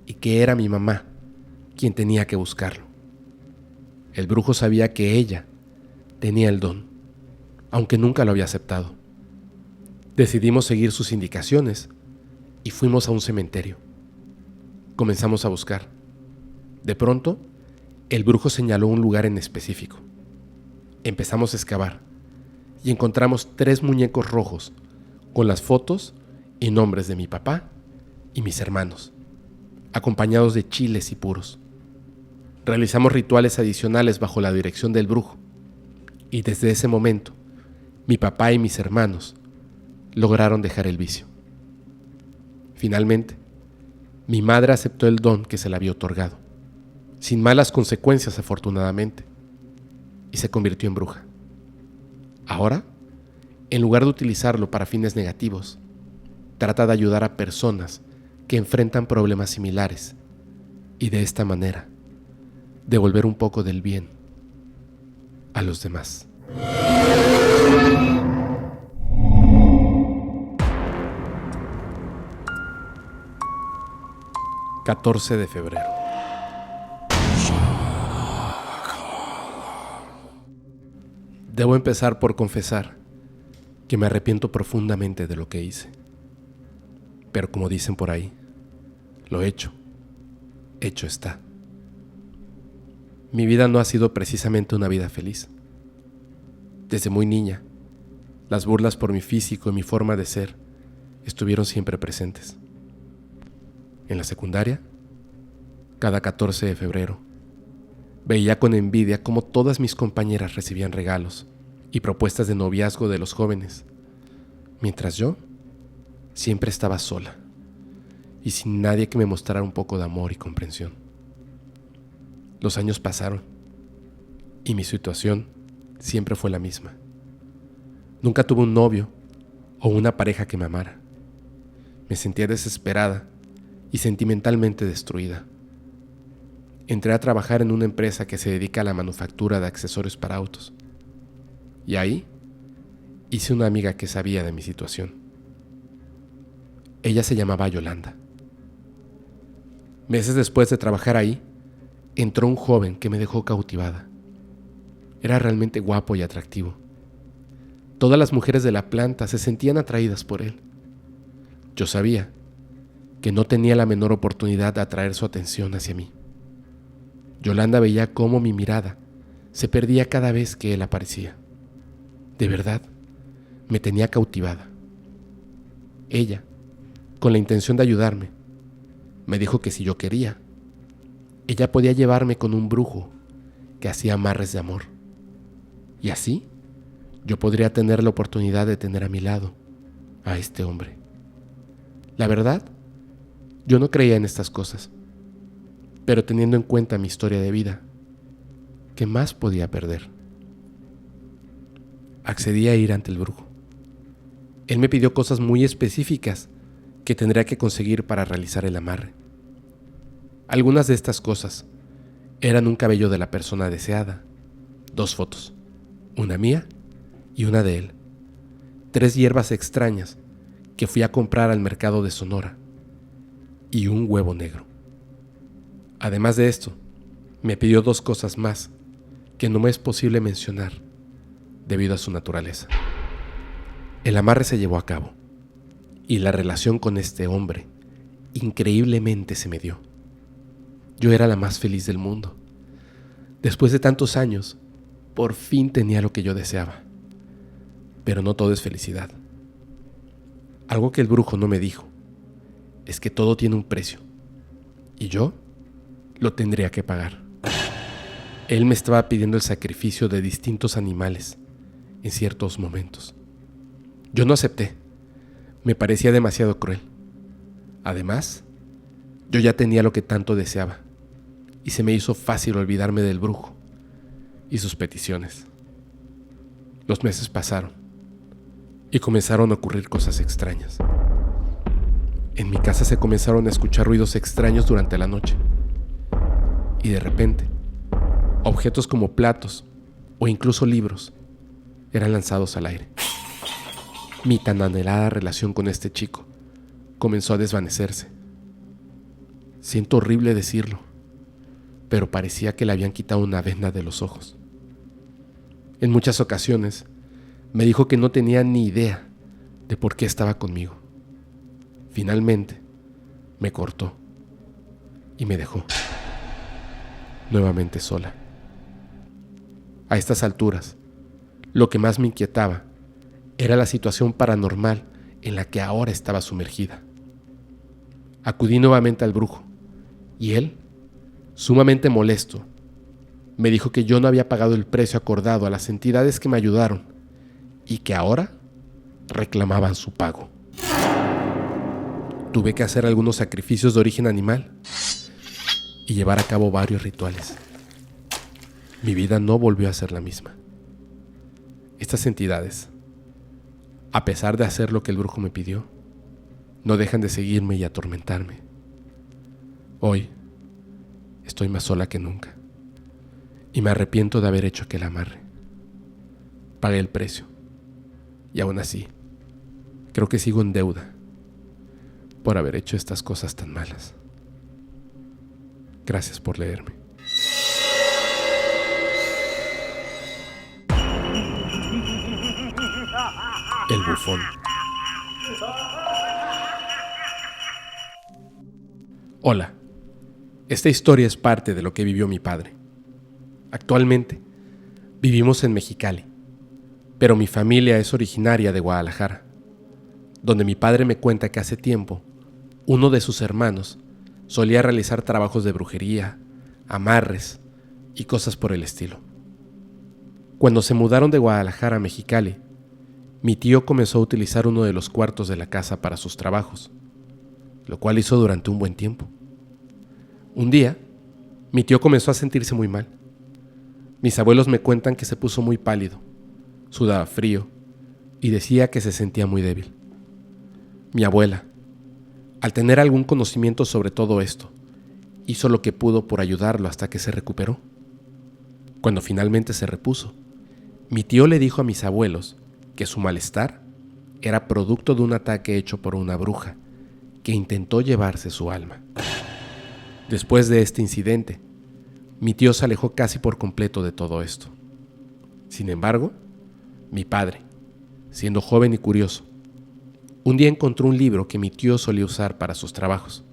y que era mi mamá quien tenía que buscarlo. El brujo sabía que ella tenía el don, aunque nunca lo había aceptado. Decidimos seguir sus indicaciones y fuimos a un cementerio. Comenzamos a buscar. De pronto, el brujo señaló un lugar en específico. Empezamos a excavar y encontramos 3 muñecos rojos con las fotos y nombres de mi papá y mis hermanos, acompañados de chiles y puros. Realizamos rituales adicionales bajo la dirección del brujo y desde ese momento, mi papá y mis hermanos lograron dejar el vicio. Finalmente, mi madre aceptó el don que se le había otorgado, sin malas consecuencias afortunadamente, y se convirtió en bruja. Ahora, en lugar de utilizarlo para fines negativos, trata de ayudar a personas que enfrentan problemas similares y de esta manera devolver un poco del bien a los demás. ...14 de febrero... Debo empezar por confesar que me arrepiento profundamente de lo que hice. Pero como dicen por ahí, lo hecho está. Mi vida no ha sido precisamente una vida feliz. Desde muy niña, las burlas por mi físico y mi forma de ser estuvieron siempre presentes. En la secundaria, cada 14 de febrero, veía con envidia cómo todas mis compañeras recibían regalos y propuestas de noviazgo de los jóvenes, mientras yo siempre estaba sola y sin nadie que me mostrara un poco de amor y comprensión. Los años pasaron y mi situación siempre fue la misma. Nunca tuve un novio o una pareja que me amara. Me sentía desesperada y sentimentalmente destruida. Entré a trabajar en una empresa que se dedica a la manufactura de accesorios para autos. Y ahí hice una amiga que sabía de mi situación. Ella se llamaba Yolanda. Meses después de trabajar ahí, entró un joven que me dejó cautivada. Era realmente guapo y atractivo. Todas las mujeres de la planta se sentían atraídas por él. Yo sabía que no tenía la menor oportunidad de atraer su atención hacia mí. Yolanda veía cómo mi mirada se perdía cada vez que él aparecía. De verdad, me tenía cautivada. Ella, con la intención de ayudarme, me dijo que si yo quería, ella podía llevarme con un brujo que hacía amarres de amor. Y así, yo podría tener la oportunidad de tener a mi lado a este hombre. La verdad, yo no creía en estas cosas, pero teniendo en cuenta mi historia de vida, ¿qué más podía perder? Accedí a ir ante el brujo. Él me pidió cosas muy específicas que tendría que conseguir para realizar el amarre. Algunas de estas cosas eran un cabello de la persona deseada, 2 fotos, una mía y una de él, 3 hierbas extrañas que fui a comprar al mercado de Sonora y un huevo negro. Además de esto, me pidió 2 cosas más que no me es posible mencionar debido a su naturaleza. El amarre se llevó a cabo y la relación con este hombre increíblemente se me dio. Yo era la más feliz del mundo. Después de tantos años, por fin tenía lo que yo deseaba. Pero no todo es felicidad. Algo que el brujo no me dijo es que todo tiene un precio y yo lo tendría que pagar. Él me estaba pidiendo el sacrificio de distintos animales en ciertos momentos. Yo no acepté. Me parecía demasiado cruel. Además, yo ya tenía lo que tanto deseaba y se me hizo fácil olvidarme del brujo y sus peticiones. Los meses pasaron y comenzaron a ocurrir cosas extrañas. En mi casa se comenzaron a escuchar ruidos extraños durante la noche y de repente, objetos como platos o incluso libros eran lanzados al aire. Mi tan anhelada relación con este chico comenzó a desvanecerse. Siento horrible decirlo, pero parecía que le habían quitado una venda de los ojos. En muchas ocasiones me dijo que no tenía ni idea de por qué estaba conmigo. Finalmente me cortó y me dejó, nuevamente sola. A estas alturas, lo que más me inquietaba era la situación paranormal en la que ahora estaba sumergida. Acudí nuevamente al brujo y él, sumamente molesto, me dijo que yo no había pagado el precio acordado a las entidades que me ayudaron y que ahora reclamaban su pago. Tuve que hacer algunos sacrificios de origen animal y llevar a cabo varios rituales. Mi vida no volvió a ser la misma. Estas entidades, a pesar de hacer lo que el brujo me pidió, no dejan de seguirme y atormentarme. Hoy estoy más sola que nunca y me arrepiento de haber hecho aquel amarre. Pagué el precio y aún así creo que sigo en deuda por haber hecho estas cosas tan malas. Gracias por leerme. El bufón. Hola, esta historia es parte de lo que vivió mi padre. Actualmente vivimos en Mexicali, pero mi familia es originaria de Guadalajara, donde mi padre me cuenta que hace tiempo uno de sus hermanos solía realizar trabajos de brujería, amarres y cosas por el estilo. Cuando se mudaron de Guadalajara a Mexicali, mi tío comenzó a utilizar uno de los cuartos de la casa para sus trabajos, lo cual hizo durante un buen tiempo. Un día, mi tío comenzó a sentirse muy mal. Mis abuelos me cuentan que se puso muy pálido, sudaba frío y decía que se sentía muy débil. Mi abuela, al tener algún conocimiento sobre todo esto, hizo lo que pudo por ayudarlo hasta que se recuperó. Cuando finalmente se repuso, mi tío le dijo a mis abuelos que su malestar era producto de un ataque hecho por una bruja que intentó llevarse su alma. Después de este incidente, mi tío se alejó casi por completo de todo esto. Sin embargo, mi padre, siendo joven y curioso, un día encontró un libro que mi tío solía usar para sus trabajos.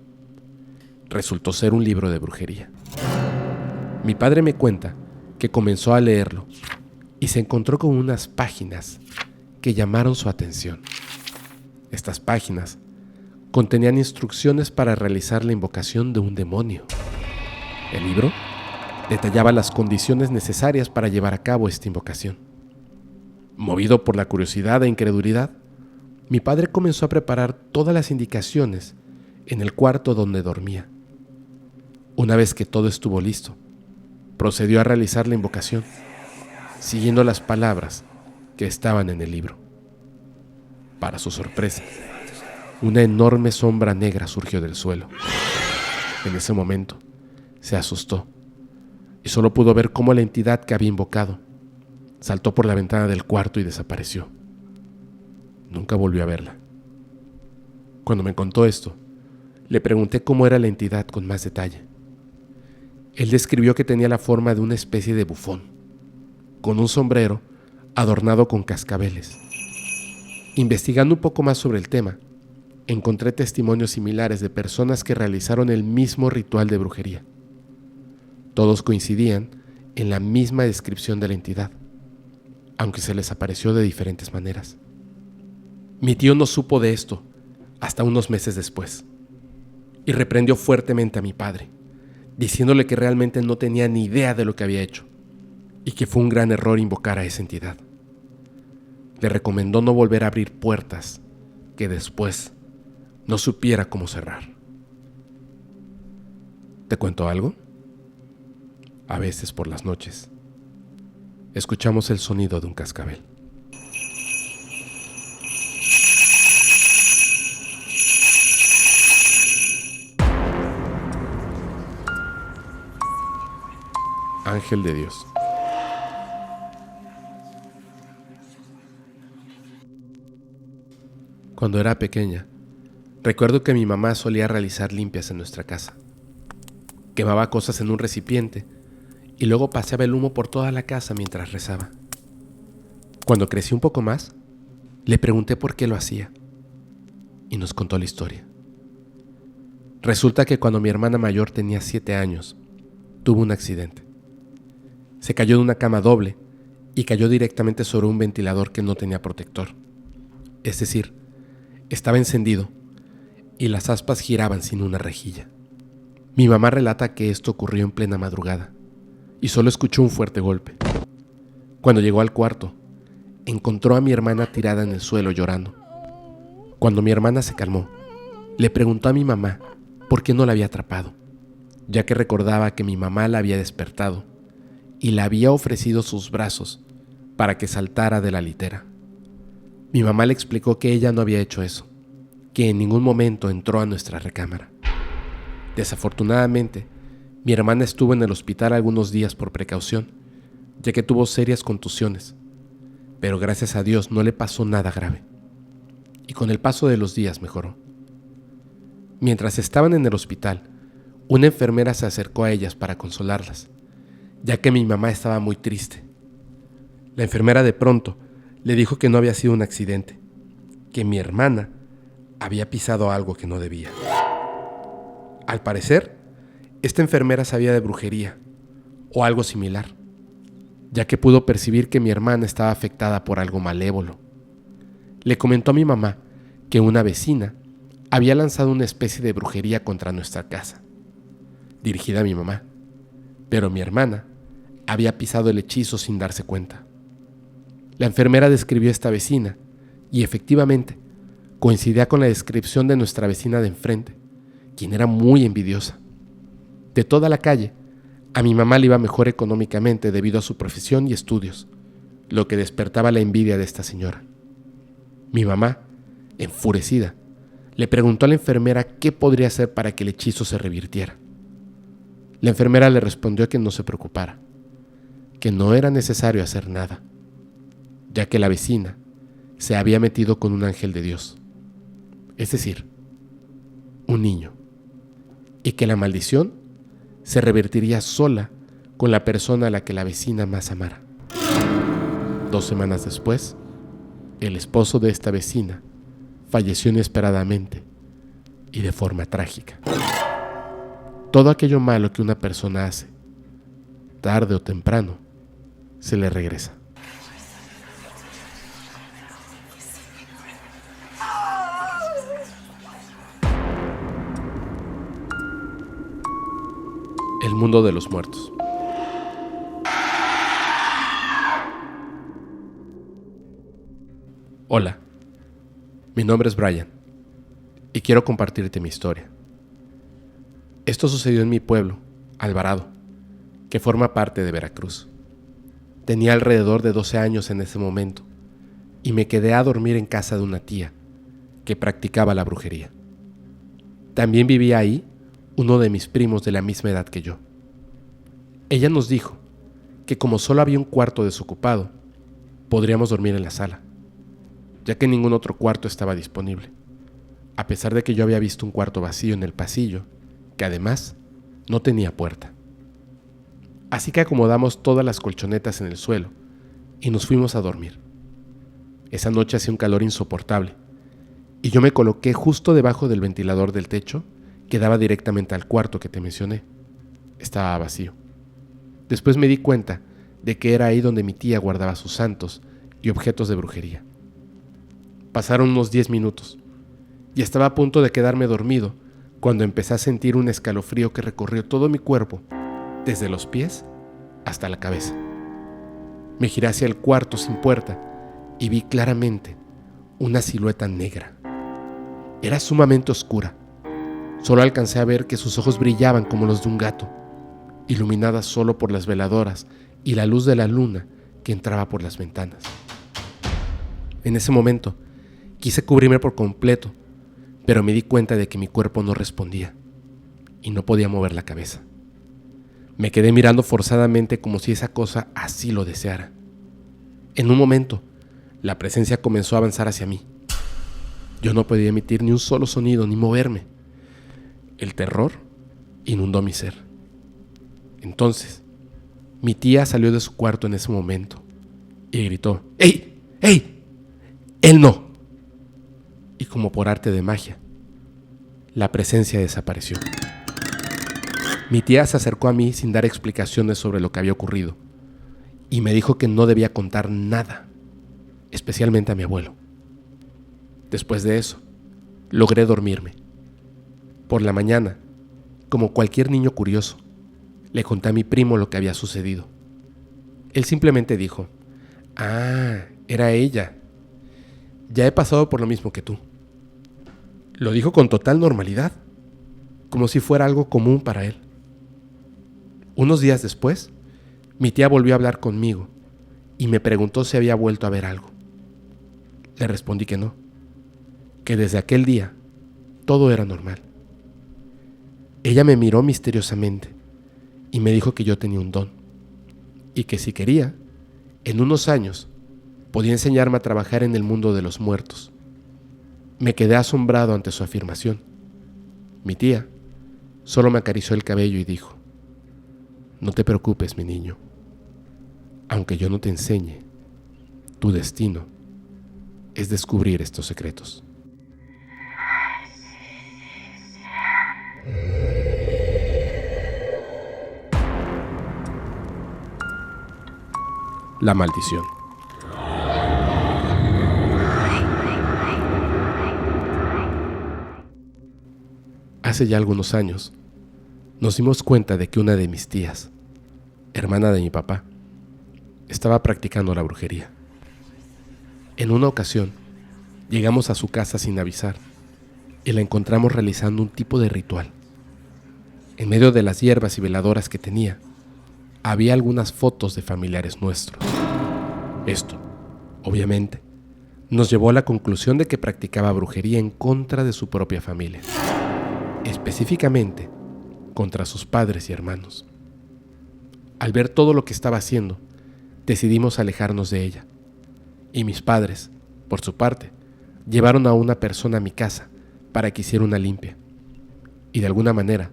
Resultó ser un libro de brujería. Mi padre me cuenta que comenzó a leerlo y se encontró con unas páginas que llamaron su atención. Estas páginas contenían instrucciones para realizar la invocación de un demonio. El libro detallaba las condiciones necesarias para llevar a cabo esta invocación. Movido por la curiosidad e incredulidad, mi padre comenzó a preparar todas las indicaciones en el cuarto donde dormía. Una vez que todo estuvo listo, procedió a realizar la invocación, siguiendo las palabras que estaban en el libro. Para su sorpresa, una enorme sombra negra surgió del suelo. En ese momento, se asustó y solo pudo ver cómo la entidad que había invocado saltó por la ventana del cuarto y desapareció. Nunca volvió a verla. Cuando me contó esto, le pregunté cómo era la entidad con más detalle. Él describió que tenía la forma de una especie de bufón, con un sombrero adornado con cascabeles. Investigando un poco más sobre el tema, encontré testimonios similares de personas que realizaron el mismo ritual de brujería. Todos coincidían en la misma descripción de la entidad, aunque se les apareció de diferentes maneras. Mi tío no supo de esto hasta unos meses después y reprendió fuertemente a mi padre, diciéndole que realmente no tenía ni idea de lo que había hecho y que fue un gran error invocar a esa entidad. Le recomendó no volver a abrir puertas que después no supiera cómo cerrar. ¿Te cuento algo? A veces por las noches escuchamos el sonido de un cascabel. Ángel de Dios. Cuando era pequeña, recuerdo que mi mamá solía realizar limpias en nuestra casa. Quemaba cosas en un recipiente y luego paseaba el humo por toda la casa mientras rezaba. Cuando crecí un poco más, le pregunté por qué lo hacía y nos contó la historia. Resulta que cuando mi hermana mayor tenía 7 años, tuvo un accidente. Se cayó de una cama doble y cayó directamente sobre un ventilador que no tenía protector. Es decir, estaba encendido y las aspas giraban sin una rejilla. Mi mamá relata que esto ocurrió en plena madrugada y solo escuchó un fuerte golpe. Cuando llegó al cuarto, encontró a mi hermana tirada en el suelo llorando. Cuando mi hermana se calmó, le preguntó a mi mamá por qué no la había atrapado, ya que recordaba que mi mamá la había despertado y le había ofrecido sus brazos para que saltara de la litera. Mi mamá le explicó que ella no había hecho eso, que en ningún momento entró a nuestra recámara. Desafortunadamente, mi hermana estuvo en el hospital algunos días por precaución, ya que tuvo serias contusiones, pero gracias a Dios no le pasó nada grave, y con el paso de los días mejoró. Mientras estaban en el hospital, una enfermera se acercó a ellas para consolarlas, ya que mi mamá estaba muy triste. La enfermera de pronto le dijo que no había sido un accidente, que mi hermana había pisado algo que no debía. Al parecer, esta enfermera sabía de brujería o algo similar, ya que pudo percibir que mi hermana estaba afectada por algo malévolo. Le comentó a mi mamá que una vecina había lanzado una especie de brujería contra nuestra casa, dirigida a mi mamá, pero mi hermana había pisado el hechizo sin darse cuenta. La enfermera describió a esta vecina y efectivamente coincidía con la descripción de nuestra vecina de enfrente, quien era muy envidiosa. De toda la calle, a mi mamá le iba mejor económicamente debido a su profesión y estudios, lo que despertaba la envidia de esta señora. Mi mamá, enfurecida, le preguntó a la enfermera qué podría hacer para que el hechizo se revirtiera. La enfermera le respondió que no se preocupara, que no era necesario hacer nada, ya que la vecina se había metido con un ángel de Dios, es decir, un niño, y que la maldición se revertiría sola con la persona a la que la vecina más amara. 2 semanas después, el esposo de esta vecina falleció inesperadamente y de forma trágica. Todo aquello malo que una persona hace, tarde o temprano, se le regresa. El mundo de los muertos. Hola, mi nombre es Brian y quiero compartirte mi historia. Esto sucedió en mi pueblo, Alvarado, que forma parte de Veracruz. Tenía alrededor de 12 años en ese momento y me quedé a dormir en casa de una tía que practicaba la brujería. También vivía ahí uno de mis primos de la misma edad que yo. Ella nos dijo que como solo había un cuarto desocupado, podríamos dormir en la sala, ya que ningún otro cuarto estaba disponible, a pesar de que yo había visto un cuarto vacío en el pasillo, que además no tenía puerta. Así que acomodamos todas las colchonetas en el suelo y nos fuimos a dormir. Esa noche hacía un calor insoportable y yo me coloqué justo debajo del ventilador del techo que daba directamente al cuarto que te mencioné. Estaba vacío. Después me di cuenta de que era ahí donde mi tía guardaba sus santos y objetos de brujería. Pasaron unos 10 minutos y estaba a punto de quedarme dormido cuando empecé a sentir un escalofrío que recorrió todo mi cuerpo, desde los pies hasta la cabeza. Me giré hacia el cuarto sin puerta y vi claramente una silueta negra. Era sumamente oscura. Solo alcancé a ver que sus ojos brillaban como los de un gato, iluminadas solo por las veladoras y la luz de la luna que entraba por las ventanas. En ese momento, quise cubrirme por completo, pero me di cuenta de que mi cuerpo no respondía y no podía mover la cabeza. Me quedé mirando forzadamente como si esa cosa así lo deseara. En un momento, la presencia comenzó a avanzar hacia mí. Yo no podía emitir ni un solo sonido ni moverme. El terror inundó mi ser. Entonces, mi tía salió de su cuarto en ese momento y gritó: ¡Ey! ¡Ey! ¡Él no! Y como por arte de magia, la presencia desapareció. Mi tía se acercó a mí sin dar explicaciones sobre lo que había ocurrido y me dijo que no debía contar nada, especialmente a mi abuelo. Después de eso, logré dormirme. Por la mañana, como cualquier niño curioso, le conté a mi primo lo que había sucedido. Él simplemente dijo: «Ah, era ella. Ya he pasado por lo mismo que tú». Lo dijo con total normalidad, como si fuera algo común para él. Unos días después, mi tía volvió a hablar conmigo y me preguntó si había vuelto a ver algo. Le respondí que no, que desde aquel día todo era normal. Ella me miró misteriosamente y me dijo que yo tenía un don y que si quería, en unos años, podía enseñarme a trabajar en el mundo de los muertos. Me quedé asombrado ante su afirmación. Mi tía solo me acarició el cabello y dijo: «No te preocupes, mi niño. Aunque yo no te enseñe, tu destino es descubrir estos secretos». La maldición. Hace ya algunos años, nos dimos cuenta de que una de mis tías, hermana de mi papá, estaba practicando la brujería. En una ocasión, llegamos a su casa sin avisar y la encontramos realizando un tipo de ritual. En medio de las hierbas y veladoras que tenía, había algunas fotos de familiares nuestros. Esto, obviamente, nos llevó a la conclusión de que practicaba brujería en contra de su propia familia, específicamente contra sus padres y hermanos. Al ver todo lo que estaba haciendo, decidimos alejarnos de ella, y mis padres, por su parte, llevaron a una persona a mi casa para que hiciera una limpia y de alguna manera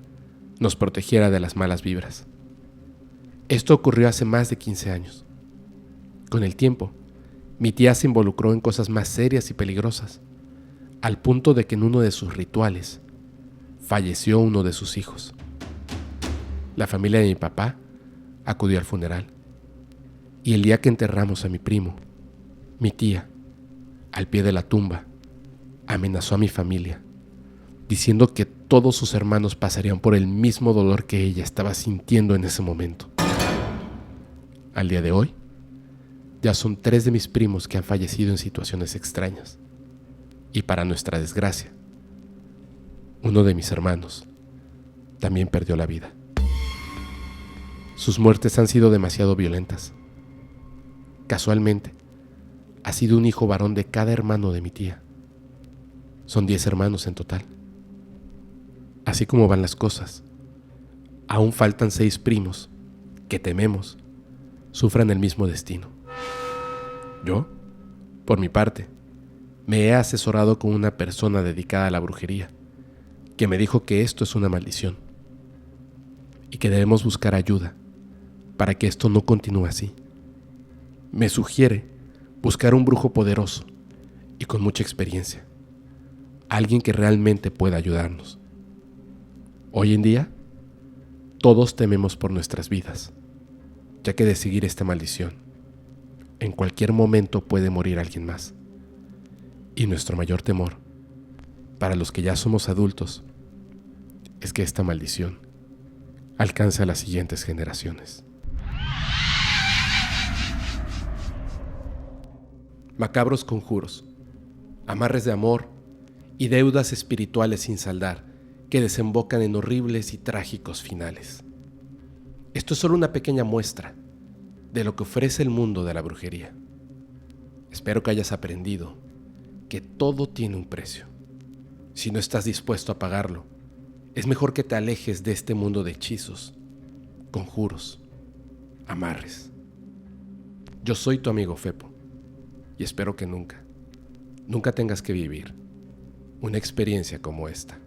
nos protegiera de las malas vibras. Esto ocurrió hace más de 15 años. Con el tiempo, mi tía se involucró en cosas más serias y peligrosas, al punto de que en uno de sus rituales falleció uno de sus hijos. La familia de mi papá acudió al funeral, y el día que enterramos a mi primo, mi tía, al pie de la tumba, amenazó a mi familia, diciendo que todos sus hermanos pasarían por el mismo dolor que ella estaba sintiendo en ese momento. Al día de hoy, ya son 3 de mis primos que han fallecido en situaciones extrañas. Y para nuestra desgracia, uno de mis hermanos también perdió la vida. Sus muertes han sido demasiado violentas. Casualmente, ha sido un hijo varón de cada hermano de mi tía. Son 10 hermanos en total. Así como van las cosas, aún faltan 6 primos que tememos sufran el mismo destino. Yo, por mi parte, me he asesorado con una persona dedicada a la brujería, que me dijo que esto es una maldición y que debemos buscar ayuda para que esto no continúe así. Me sugiere buscar un brujo poderoso y con mucha experiencia, alguien que realmente pueda ayudarnos. Hoy en día, todos tememos por nuestras vidas, ya que de seguir esta maldición, en cualquier momento puede morir alguien más. Y nuestro mayor temor, para los que ya somos adultos, es que esta maldición alcanza a las siguientes generaciones. Macabros conjuros, amarres de amor y deudas espirituales sin saldar que desembocan en horribles y trágicos finales. Esto es solo una pequeña muestra de lo que ofrece el mundo de la brujería. Espero que hayas aprendido que todo tiene un precio. Si no estás dispuesto a pagarlo, es mejor que te alejes de este mundo de hechizos, conjuros, amarres. Yo soy tu amigo Fepo y espero que nunca tengas que vivir una experiencia como esta.